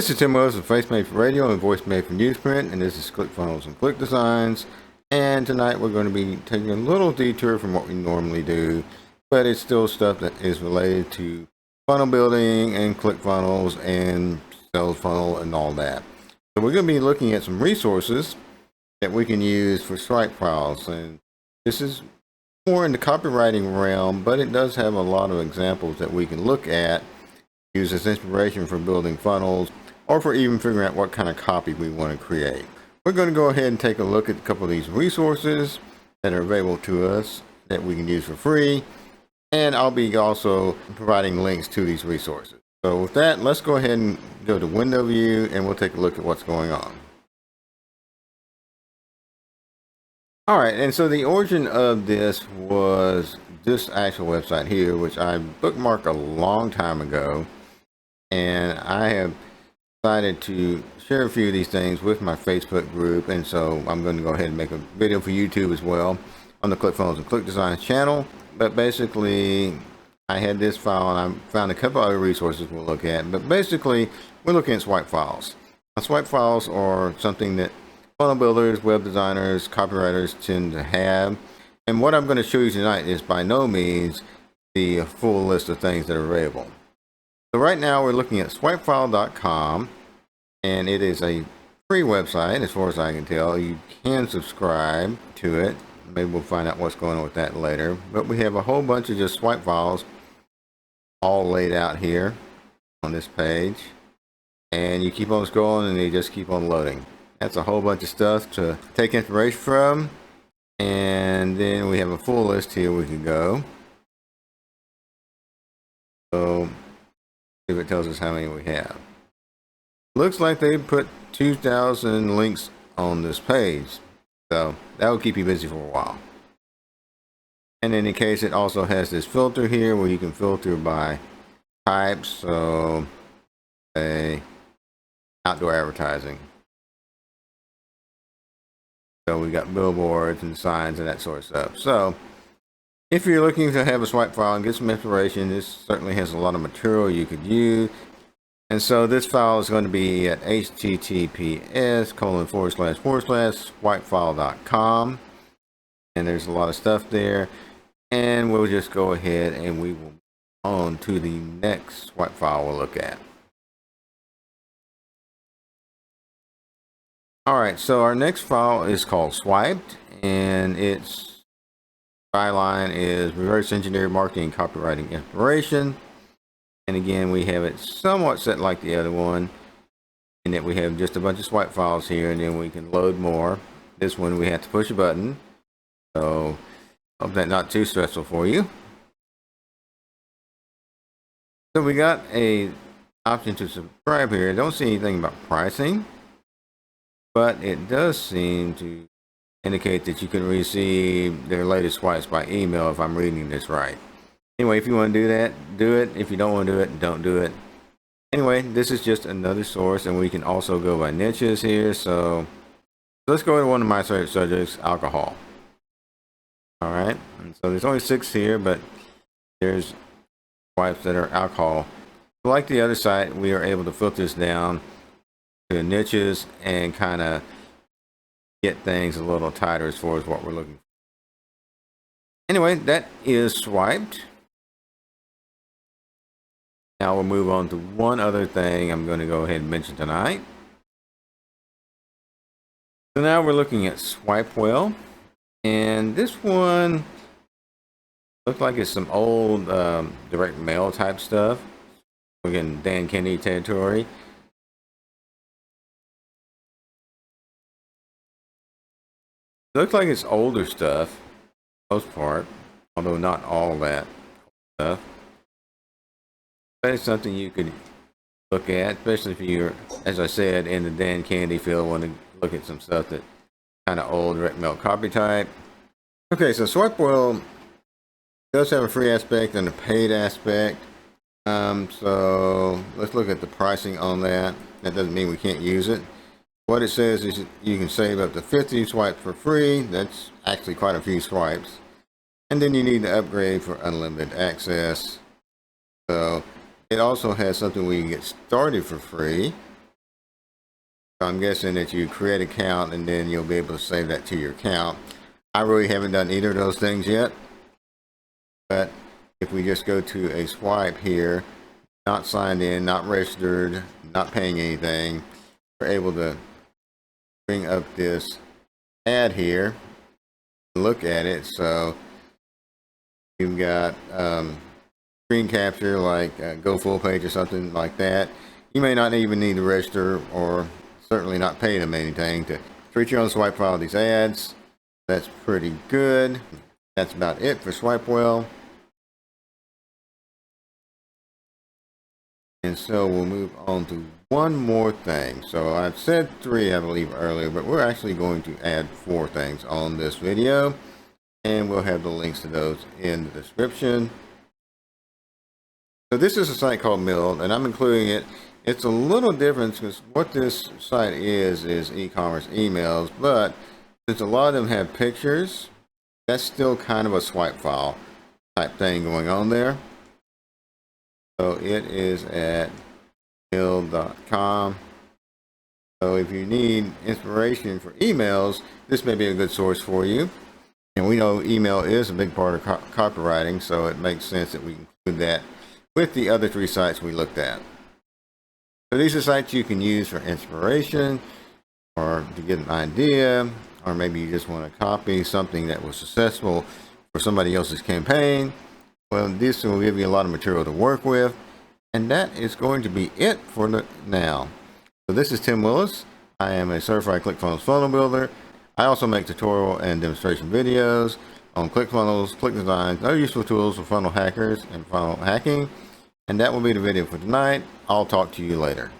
This is Tim Wells with Face Made for Radio and Voice Made for Newsprint, and this is ClickFunnels and Click Designs. And tonight we're going to be taking a little detour from what we normally do, but it's still stuff that is related to funnel building and ClickFunnels and sales funnel and all that. So we're going to be looking at some resources that we can use for Swipewells, and this is more in the copywriting realm, but it does have a lot of examples that we can look at, use as inspiration for building funnels, or for even figuring out what kind of copy we want to create. We're going to go ahead and take a look at a couple of these resources that are available to us that we can use for free, and I'll be also providing links to these resources. So with that, let's go ahead and go to window view and we'll take a look at what's going on. All right, and so the origin of this was this actual website here, which I bookmarked a long time ago, and I have decided to share a few of these things with my Facebook group, and so I'm going to go ahead and make a video for YouTube as well on the ClickFunnels and Click Designs channel. But basically, I had this file, and I found a couple other resources we'll look at. But basically, we're looking at swipe files. Now, swipe files are something that funnel builders, web designers, copywriters tend to have. And what I'm going to show you tonight is by no means the full list of things that are available. So right now we're looking at swipefile.com, and it is a free website as far as I can tell. You can subscribe to it. Maybe we'll find out what's going on with that later. But we have a whole bunch of just swipe files all laid out here on this page. And you keep on scrolling and they just keep on loading. That's a whole bunch of stuff to take inspiration from. And then we have a full list here we can go. So if it tells us how many we have. Looks like they put 2,000 links on this page. So that will keep you busy for a while. And in any case, it also has this filter here where you can filter by types. So say outdoor advertising. So we got billboards and signs and that sort of stuff. So if you're looking to have a swipe file and get some inspiration, this certainly has a lot of material you could use. And so this file is going to be at https://swipefile.com. And there's a lot of stuff there. And we'll just go ahead and we will move on to the next swipe file we'll look at. All right, so our next file is called Swiped, and its byline is reverse engineer marketing copywriting inspiration. And again, we have it somewhat set like the other one in that we have just a bunch of swipe files here, and then we can load more. This one we have to push a button, so hope that's not too stressful for you. So we got a option to subscribe here. I don't see anything about pricing, but it does seem to indicate that you can receive their latest swipes by email if I'm reading this right. Anyway, if you want to do that, do it. If you don't want to do it, don't do it. Anyway, this is just another source, and we can also go by niches here. So let's go to one of my favorite subjects, alcohol. All right, and so there's only 6 here, but there's swipes that are alcohol. Like the other site, we are able to filter this down to niches and kind of get things a little tighter as far as what we're looking for. Anyway, that is Swiped. Now we'll move on to one other thing I'm going to go ahead and mention tonight. So now we're looking at Swipewell, and this one looks like it's some old direct mail type stuff. We're getting Dan Kennedy territory. Looks like it's older stuff, most part, although not all that stuff. But it's something you could look at, especially if you're, as I said, in the Dan Kennedy field, want to look at some stuff that kind of old direct mail copy type. Okay, so Swipewell does have a free aspect and a paid aspect. So let's look at the pricing on that. That doesn't mean we can't use it. What it says is you can save up to 50 swipes for free. That's actually quite a few swipes. And then you need to upgrade for unlimited access. So it also has something we can get started for free. I'm guessing that you create an account and then you'll be able to save that to your account. I really haven't done either of those things yet, but if we just go to a swipe here, not signed in, not registered, not paying anything, we're able to bring up this ad here, look at it. So you've got screen capture, like go full page or something like that. You may not even need to register or certainly not pay them anything to create your own swipe file of these ads. That's pretty good. That's about it for Swipewell. And so we'll move on to one more thing. So I've said 3, I believe, earlier, but we're actually going to add 4 things on this video, and we'll have the links to those in the description. So this is a site called Mill, and I'm including it. It's a little different because what this site is e-commerce emails, but since a lot of them have pictures, that's still kind of a swipe file type thing going on there. So it is at mill.com. So if you need inspiration for emails, this may be a good source for you. And we know email is a big part of copywriting, so it makes sense that we include that with the other 3 sites we looked at. So these are sites you can use for inspiration or to get an idea, or maybe you just want to copy something that was successful for somebody else's campaign. Well, this will give you a lot of material to work with. And that is going to be it for now. So this is Tim Willis. I am a certified ClickFunnels funnel builder. I also make tutorial and demonstration videos on ClickFunnels, click designs, other useful tools for funnel hackers and funnel hacking. And that will be the video for tonight. I'll talk to you later.